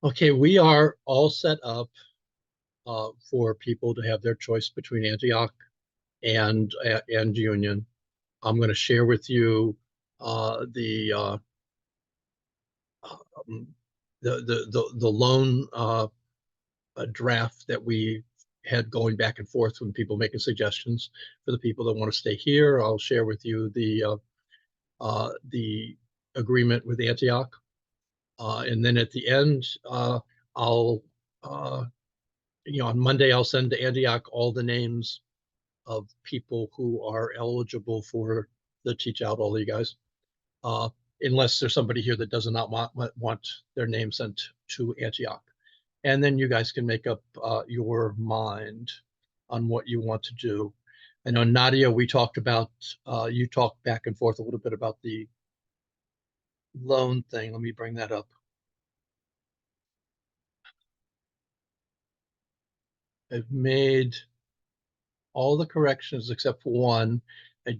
Okay, we are all set up for people to have their choice between Antioch and Union. I'm going to share with you the um, the loan draft that we had going back and forth when people making suggestions. For the people that want to stay here, I'll share with you the agreement with Antioch, and then at the end, I'll on Monday I'll send to Antioch all the names of people who are eligible for the teach out, all of you guys. Uh, unless there's somebody here that does not want their name sent to Antioch. And then you guys can make up your mind on what you want to do. I know, Nadia, we talked about, you talked back and forth a little bit about the loan thing. Let me bring that up. I've made all the corrections except for one. I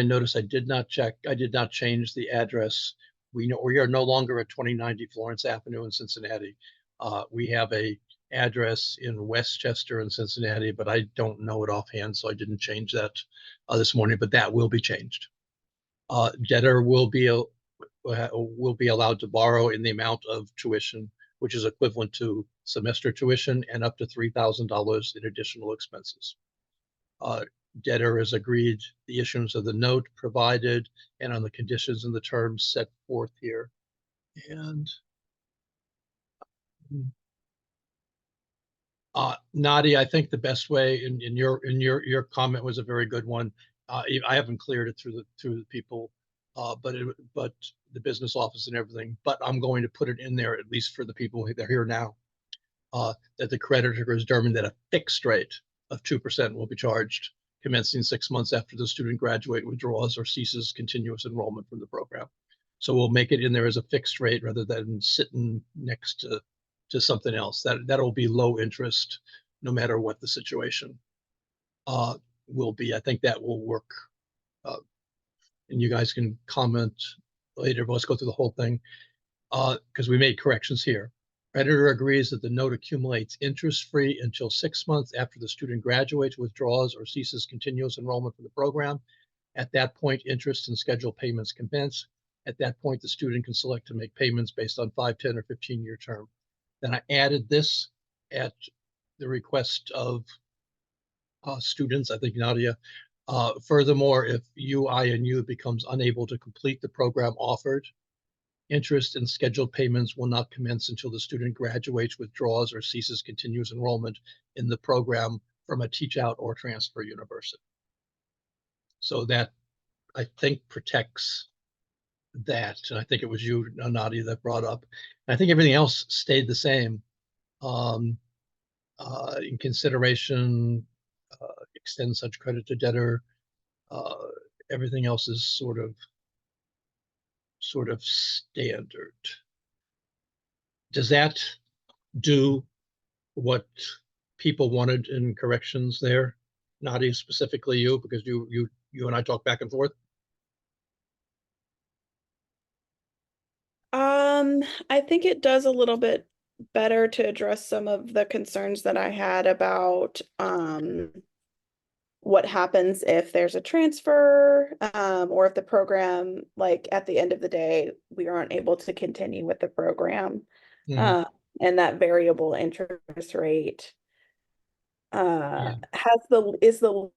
noticed I did not change the address. We are no longer at 2090 Florence Avenue in Cincinnati. We have a address in Westchester in Cincinnati, but I don't know it offhand, so I didn't change that this morning, but that will be changed. Debtor will be allowed to borrow in the amount of tuition, which is equivalent to semester tuition and up to $3,000 in additional expenses. Debtor has agreed the issuance of the note provided and on the conditions and the terms set forth here. And Nadia, I think the best way in your comment was a very good one. I haven't cleared it through the people, but the business office and everything. But I'm going to put it in there, at least for the people that are here now, that the creditor has determined that a fixed rate of 2% will be charged commencing 6 months after the student graduate, withdraws, or ceases continuous enrollment from the program. So we'll make it in there as a fixed rate rather than sitting next to something else. That'll be low interest no matter what the situation will be. I think that will work. And you guys can comment later, but let's go through the whole thing because we made corrections here. Creditor agrees that the note accumulates interest-free until 6 months after the student graduates, withdraws, or ceases continuous enrollment from the program. At that point, interest and scheduled payments commence. At that point, the student can select to make payments based on 5, 10, or 15-year term. Then I added this at the request of students, I think, Nadia. Furthermore, if UI&U becomes unable to complete the program offered, interest and scheduled payments will not commence until the student graduates, withdraws, or ceases continuous enrollment in the program from a teach out or transfer university. So that, I think, protects that. And I think it was you, Nadia, that brought up. And I think everything else stayed the same. In consideration, extend such credit to debtor. Everything else is sort of standard. Does that do what people wanted in corrections there? Nadia, specifically you, because you and I talked back and forth. I think it does a little bit better to address some of the concerns that I had about what happens if there's a transfer, or if the program, like at the end of the day, we aren't able to continue with the program. Mhm. And that variable interest rate Yeah. is the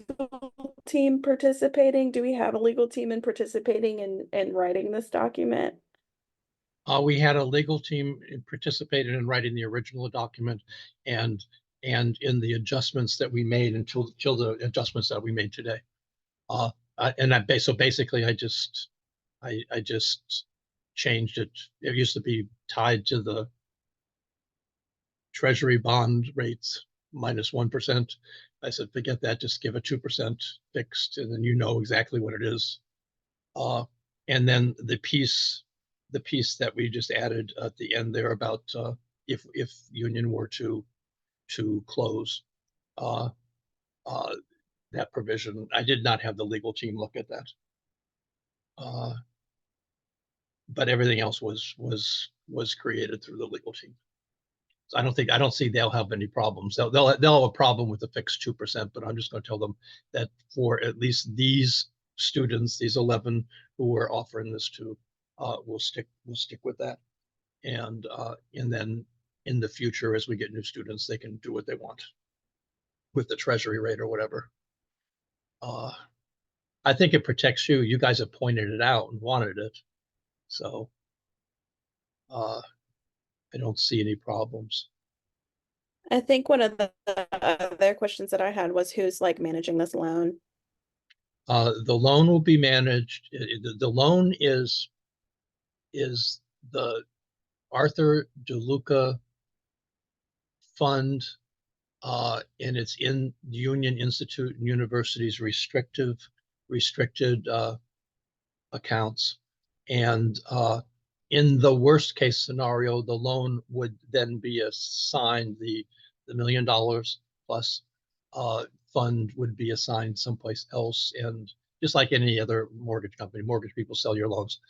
legal team participating? Do we have a legal team in participating in writing this document? We had a legal team participated in writing the original document and in the adjustments that we made until the adjustments that we made today. So basically I just changed it. It used to be tied to the treasury bond rates minus 1%. I said, forget that, just give a 2% fixed, and then you know exactly what it is. And then the piece that we just added at the end there about if Union were to close, uh, that provision, I did not have the legal team look at that. But everything else was created through the legal team. So I don't see they'll have any problems. They'll have a problem with the fixed 2%, but I'm just going to tell them that for at least these students, these 11 who we're offering this to, we'll stick with that. And then in the future, as we get new students, they can do what they want with the treasury rate or whatever. I think it protects you. You guys have pointed it out and wanted it. So I don't see any problems. I think one of the other questions that I had was who's like managing this loan? The loan will be managed. The loan is the Arthur DeLuca Fund, and it's in Union Institute and University's restricted accounts. And in the worst case scenario, the loan would then be assigned the $1 million plus fund would be assigned someplace else. And just like any other mortgage company, mortgage people sell your loans,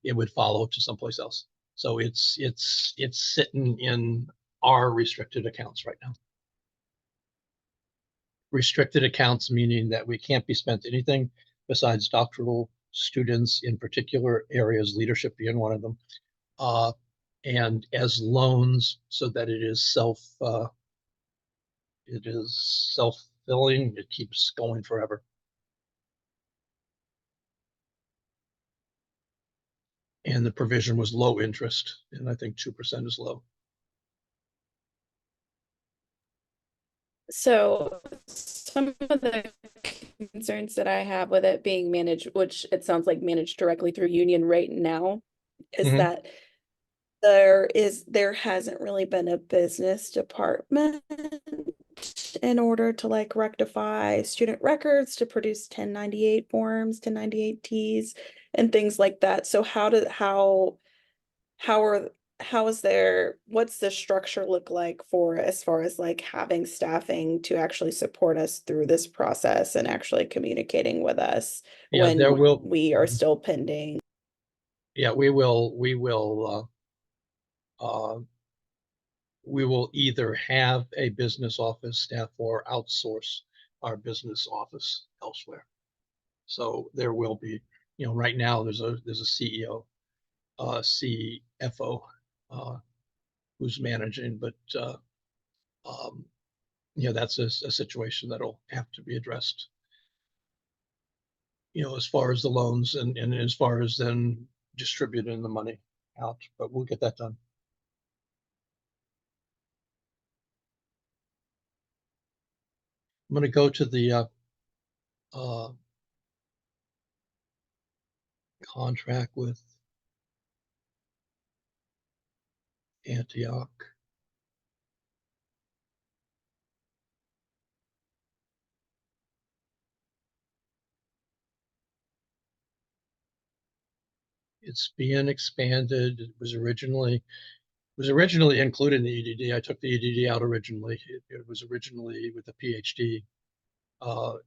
it would follow to someplace else. So it's sitting in our restricted accounts right now. Restricted accounts meaning that we can't be spent anything besides doctoral students in particular areas, leadership being one of them, and as loans so that it is self-filling. It keeps going forever. And the provision was low interest, and I think 2% is low. So some of the concerns that I have with it being managed, which it sounds like managed directly through Union right now, is that there hasn't really been a business department in order to like rectify student records, to produce 1098 forms, 1098Ts, and things like that. So what's the structure look like for as far as like having staffing to actually support us through this process and actually communicating with us Yeah, when there will. we are still pending? Yeah, we will either have a business office staff or outsource our business office elsewhere. So there will be, right now there's a CEO, CFO, who's managing, but that's a situation that'll have to be addressed. As far as the loans and as far as then distributing the money out, but we'll get that done. I'm going to go to the contract with Antioch. It's being expanded. It was originally included in the EDD. I took the EDD out originally. It was originally with a PhD.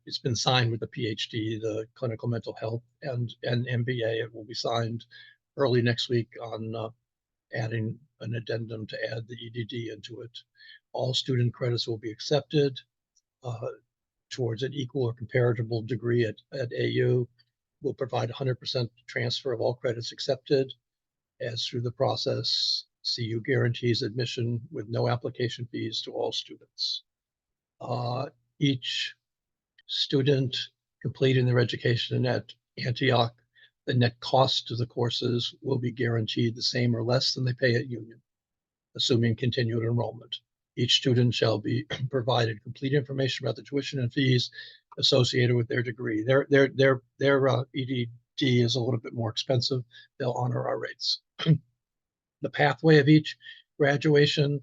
It's been signed with a PhD, the clinical mental health and MBA. It will be signed early next week on adding an addendum to add the EDD into it. All student credits will be accepted towards an equal or comparable degree at AU. We'll provide 100% transfer of all credits accepted. As through the process, CU guarantees admission with no application fees to all students. Each student completing their education at Antioch, the net cost of the courses will be guaranteed the same or less than they pay at Union, assuming continued enrollment. Each student shall be provided complete information about the tuition and fees associated with their degree. Their EDD is a little bit more expensive. They'll honor our rates. The pathway of each graduation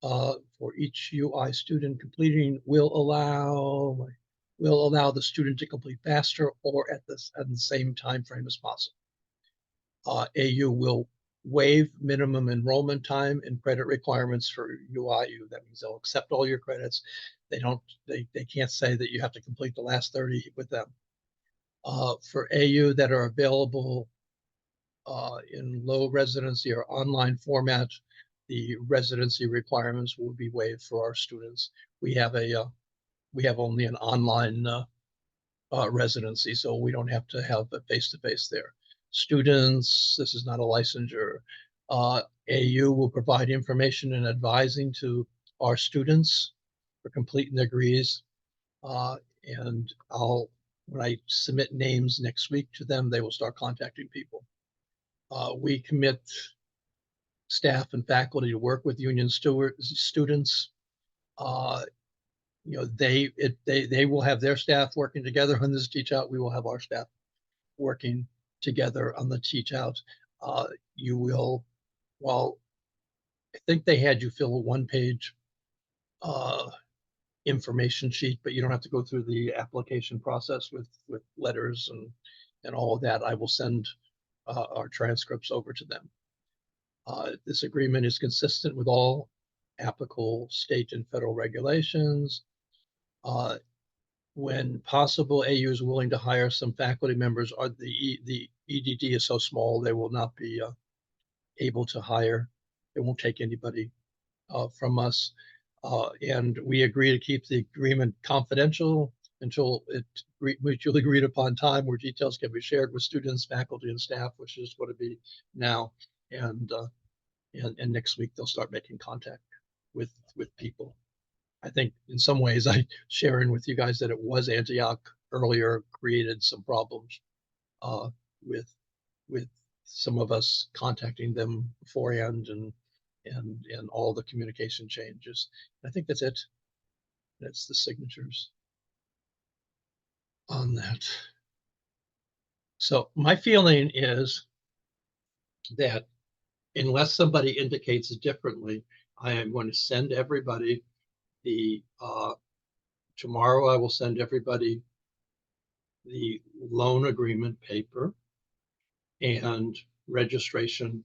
for each UI student completing will allow the student to complete faster or at the same time frame as possible. AU will waive minimum enrollment time and credit requirements for UI&U. That means they'll accept all your credits. They can't say that you have to complete the last 30 with them. For AU that are available in low residency or online format, the residency requirements will be waived for our students. We have only an online residency, so we don't have to have a face-to-face there. Students, this is not a licensure. AU will provide information and advising to our students for completing their degrees. And when I submit names next week to them, they will start contacting people. We commit staff and faculty to work with union students. They will have their staff working together on this teach out. We will have our staff working together on the teach out. You will, well, I think they had you fill a one-page information sheet, but you don't have to go through the application process with letters and all of that. I will send our transcripts over to them. This agreement is consistent with all applicable state and federal regulations. When possible, AU is willing to hire some faculty members. The EDD is so small, they will not be able to hire. They won't take anybody from us. And we agree to keep the agreement confidential until it mutually agreed upon time where details can be shared with students, faculty, and staff, which is what it be now. And next week they'll start making contact with people. I think in some ways I sharing with you guys that it was Antioch earlier created some problems with some of us contacting them beforehand and all the communication changes. I think that's it. That's the signatures on that. So my feeling is that unless somebody indicates differently, I am going to send everybody tomorrow I will send everybody the loan agreement paper and registration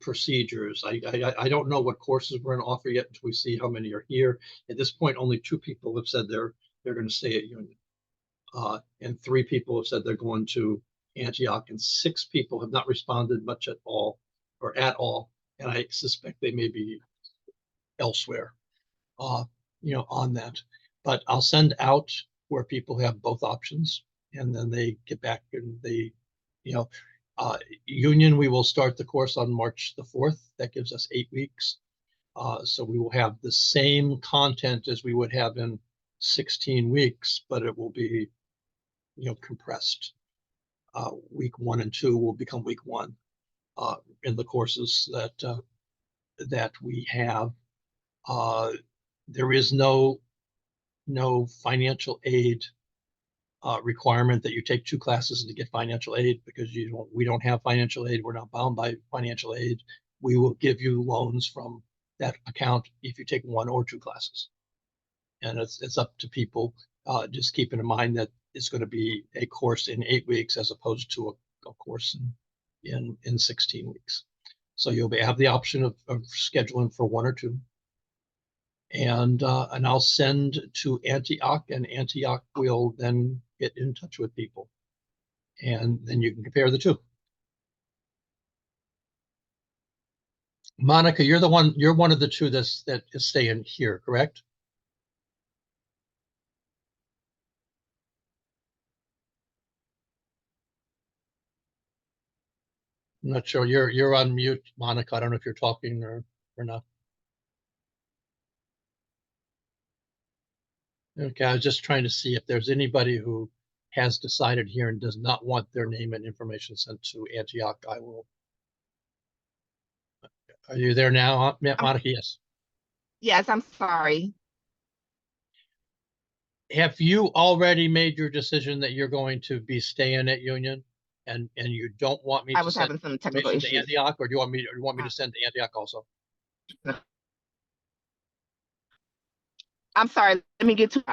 procedures. I don't know what courses we're going to offer yet until we see how many are here. At this point, only 2 people have said they're going to stay at Union, and 3 people have said they're going to Antioch, and 6 people have not responded much at all, and I suspect they may be elsewhere, on that. But I'll send out where people have both options, and then they get back and they, Union, we will start the course on March the 4th. That gives us 8 weeks. So we will have the same content as we would have in 16 weeks, but it will be, compressed. Week 1 and 2 will become week 1 in the courses that we have. There is no financial aid requirement that you take 2 classes to get financial aid, because we don't have financial aid. We're not bound by financial aid. We will give you loans from that account if you take 1 or 2 classes. And it's up to people. Just keeping in mind that it's going to be a course in 8 weeks as opposed to a course in 16 weeks. So you'll have the option of scheduling for 1 or 2. And I'll send to Antioch, and Antioch will then get in touch with people, and then you can compare the 2. Monica, you're one of the 2 that is staying here, correct? I'm not sure. You're on mute, Monica. I don't know if you're talking or not. Okay, I was just trying to see if there's anybody who has decided here and does not want their name and information sent to Antioch. I will. Are you there now, Monica? Yes. Yes, I'm sorry. Have you already made your decision that you're going to be staying at Union, and you don't want me I to was send having some technical information to issues. Antioch, or do you want me to send to Antioch also? I'm sorry. Let me get to.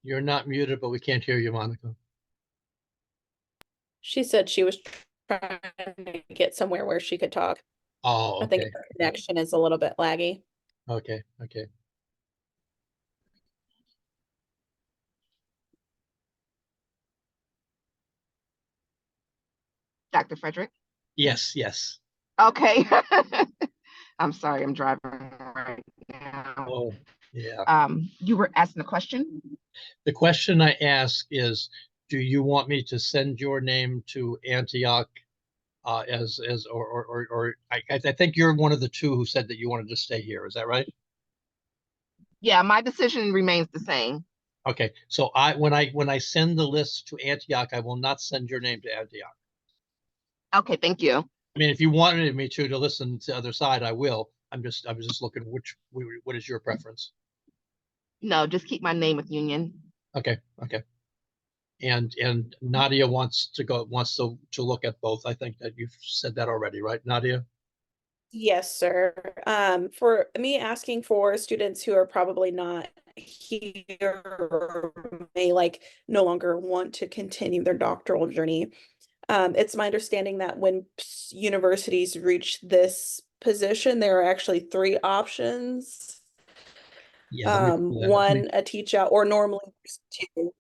You're not muted, but we can't hear you, Monica. She said she was trying to get somewhere where she could talk. Oh, I think okay, her connection is a little bit laggy. okay. Dr. Frederick? Yes. Okay. I'm sorry, I'm driving right now. Oh, yeah. You were asking a question? The question I ask is, do you want me to send your name to Antioch or I think you're one of the two who said that you wanted to stay here. Is that right? Yeah, my decision remains the same. Okay. So when I send the list to Antioch, I will not send your name to Antioch. Okay, thank you. I mean, if you wanted me to listen to the other side, I will. I was just looking what is your preference? No, just keep my name with Union. Okay. And Nadia wants to look at both. I think that you've said that already, right, Nadia? Yes, sir. For me asking for students who are probably not here or may like no longer want to continue their doctoral journey. It's my understanding that when universities reach this position, there are actually three options. Yeah, let me pull that up. One, a teach out, or normally there's two,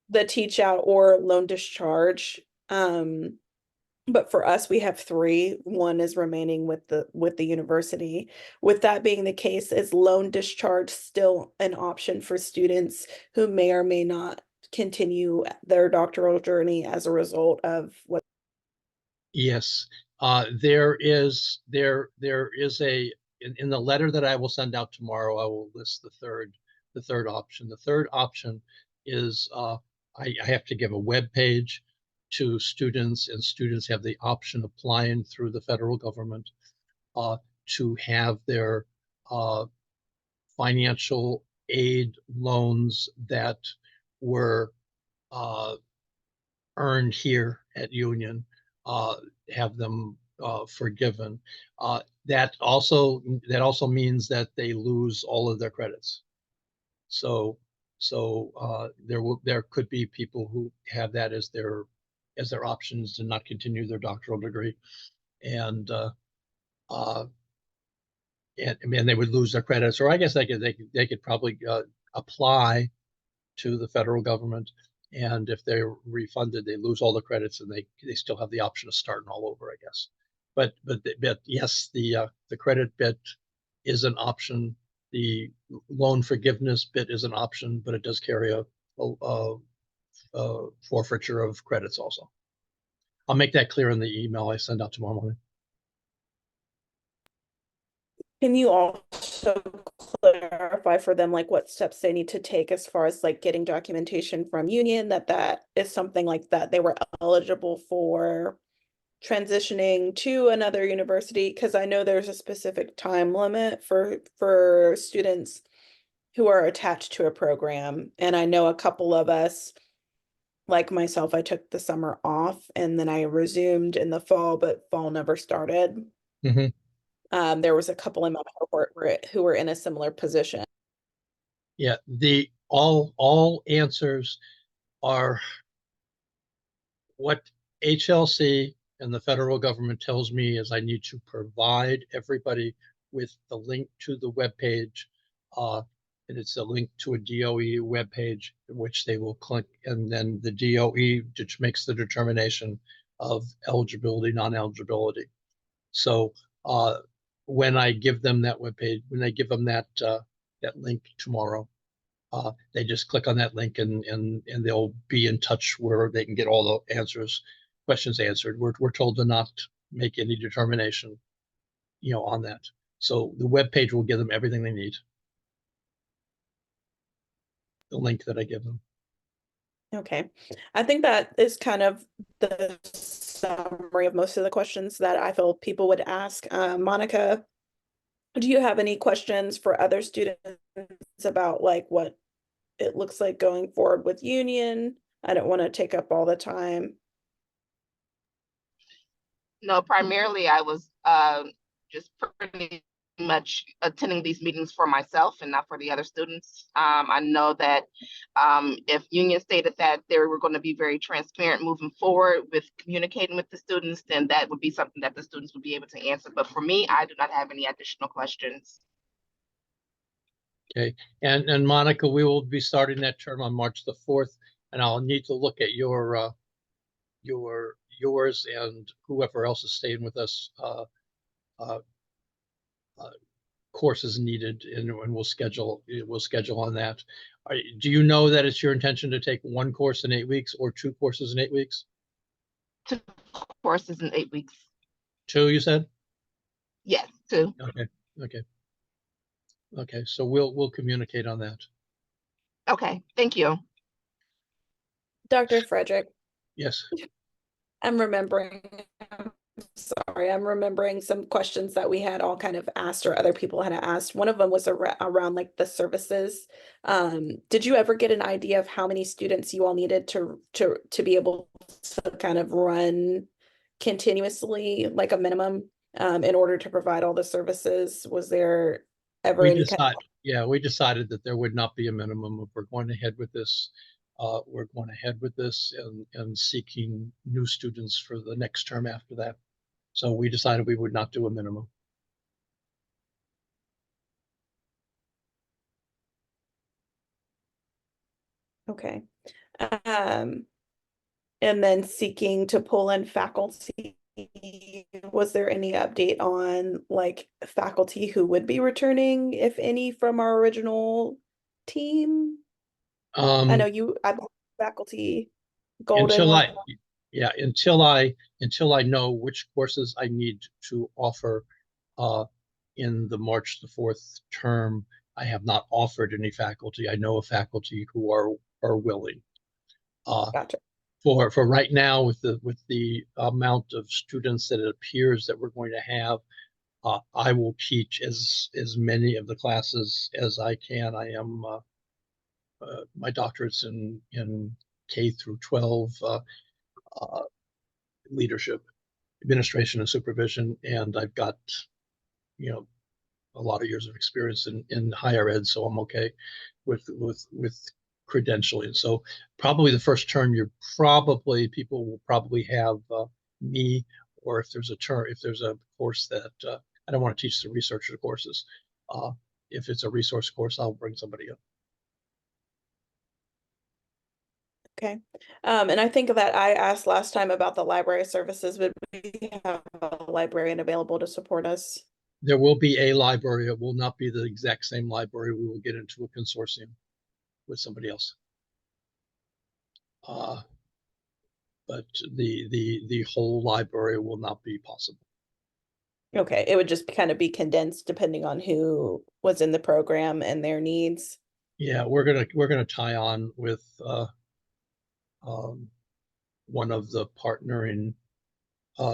the teach out or loan discharge. But for us, we have three. One is remaining with the university. With that being the case, is loan discharge still an option for students who may or may not continue their doctoral journey as a result of what? Yes, there is in the letter that I will send out tomorrow, I will list the third option. The third option is I have to give a web page to students, and students have the option applying through the federal government to have their financial aid loans that were earned here at Union, uh, have them forgiven. That also means that they lose all of their credits. So there could be people who have that as their options to not continue their doctoral degree, and uh, and they would lose their credits, or I guess they could probably apply to the federal government, and if they're refunded, they lose all the credits, and they still have the option of starting all over, I guess. But yes, the credit bit is an option. The loan forgiveness bit is an option, but it does carry a forfeiture of credits also. I'll make that clear in the email I send out tomorrow morning. Can you also clarify for them like what steps they need to take as far as like getting documentation from Union that is something like that they were eligible for transitioning to another university? Because I know there's a specific time limit for students who are attached to a program, and I know a couple of us, like myself, I took the summer off and then I resumed in the fall, but fall never started. Mm-hmm. There was a couple in my cohort who were in a similar position. Yeah, all answers are what HLC and the federal government tells me is I need to provide everybody with the link to the webpage. And it's a link to a DOE webpage, which they will click, and then the DOE which makes the determination of eligibility, non-eligibility. So when I give them that webpage, when I give them that link tomorrow, they just click on that link, and they'll be in touch where they can get all the questions answered. We're told to not make any determination, on that. So the web page will give them everything they need. The link that I give them. Okay. I think that is kind of the summary of most of the questions that I feel people would ask. Monica, do you have any questions for other students about like what it looks like going forward with Union? I don't want to take up all the time. No, primarily I was just pretty much attending these meetings for myself and not for the other students. I know that if Union stated that they were going to be very transparent moving forward with communicating with the students, then that would be something that the students would be able to answer. But for me, I do not have any additional questions. Okay, and Monica, we will be starting that term on March the 4th, and I'll need to look at yours and whoever else is staying with us courses needed, and we'll schedule on that. Do you know that it's your intention to take one course in 8 weeks or 2 courses in 8 weeks? 2 courses in 8 weeks. 2, you said? Yes, 2. Okay, so we'll communicate on that. Okay, thank you. Dr. Frederick, Yes. I'm remembering some questions that we had all kind of asked or other people had asked. One of them was around like the services. Did you ever get an idea of how many students you all needed to be able to kind of run continuously, like a minimum, in order to provide all the services? Was there ever any kind of... Yeah, we decided that there would not be a minimum. If we're going ahead with this, and seeking new students for the next term after that. So we decided we would not do a minimum. Okay. And then seeking to pull in faculty, was there any update on like faculty who would be returning, if any, from our original team? I know you, faculty Golden until was... I know which courses I need to offer in the March the 4th term. I have not offered any faculty. I know of faculty who are willing. Gotcha. For right now, with the amount of students that it appears that we're going to have, I will teach as many of the classes as I can. I am my doctorate's in K through 12 leadership, administration, and supervision, and I've got a lot of years of experience in higher ed, so I'm okay with credentialing. So probably the first term, people will probably have me, or if there's a course that I don't want to teach the researcher courses. If it's a resource course, I'll bring somebody up. Okay. And I think that I asked last time about the library services. Would we have a librarian available to support us? There will be a library. It will not be the exact same library. We will get into a consortium with somebody else. But the whole library will not be possible. Okay, it would just kind of be condensed depending on who was in the program and their needs. Yeah, we're gonna tie on with one of the partnering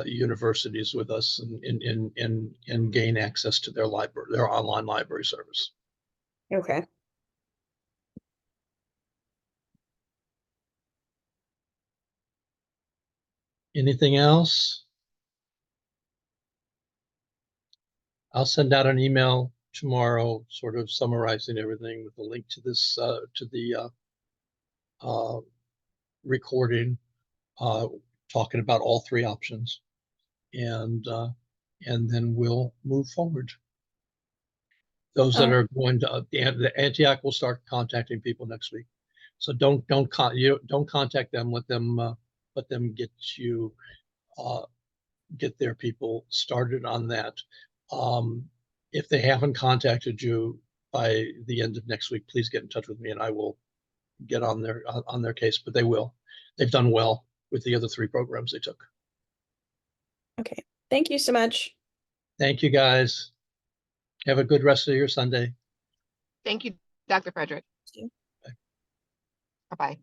universities with us and gain access to their library, their online library service. Okay. Anything else? I'll send out an email tomorrow, sort of summarizing everything with a link to this to the recording, talking about all 3 options, and then we'll move forward. Those that are going to the Antioch will start contacting people next week. So don't contact them. Let them get their people started on that. If they haven't contacted you by the end of next week, please get in touch with me and I will get on their case. But they will. They've done well with the other 3 programs they took. Okay. Thank you so much. Thank you, guys. Have a good rest of your Sunday. Thank you, Dr. Frederick. Thank you. Bye-bye.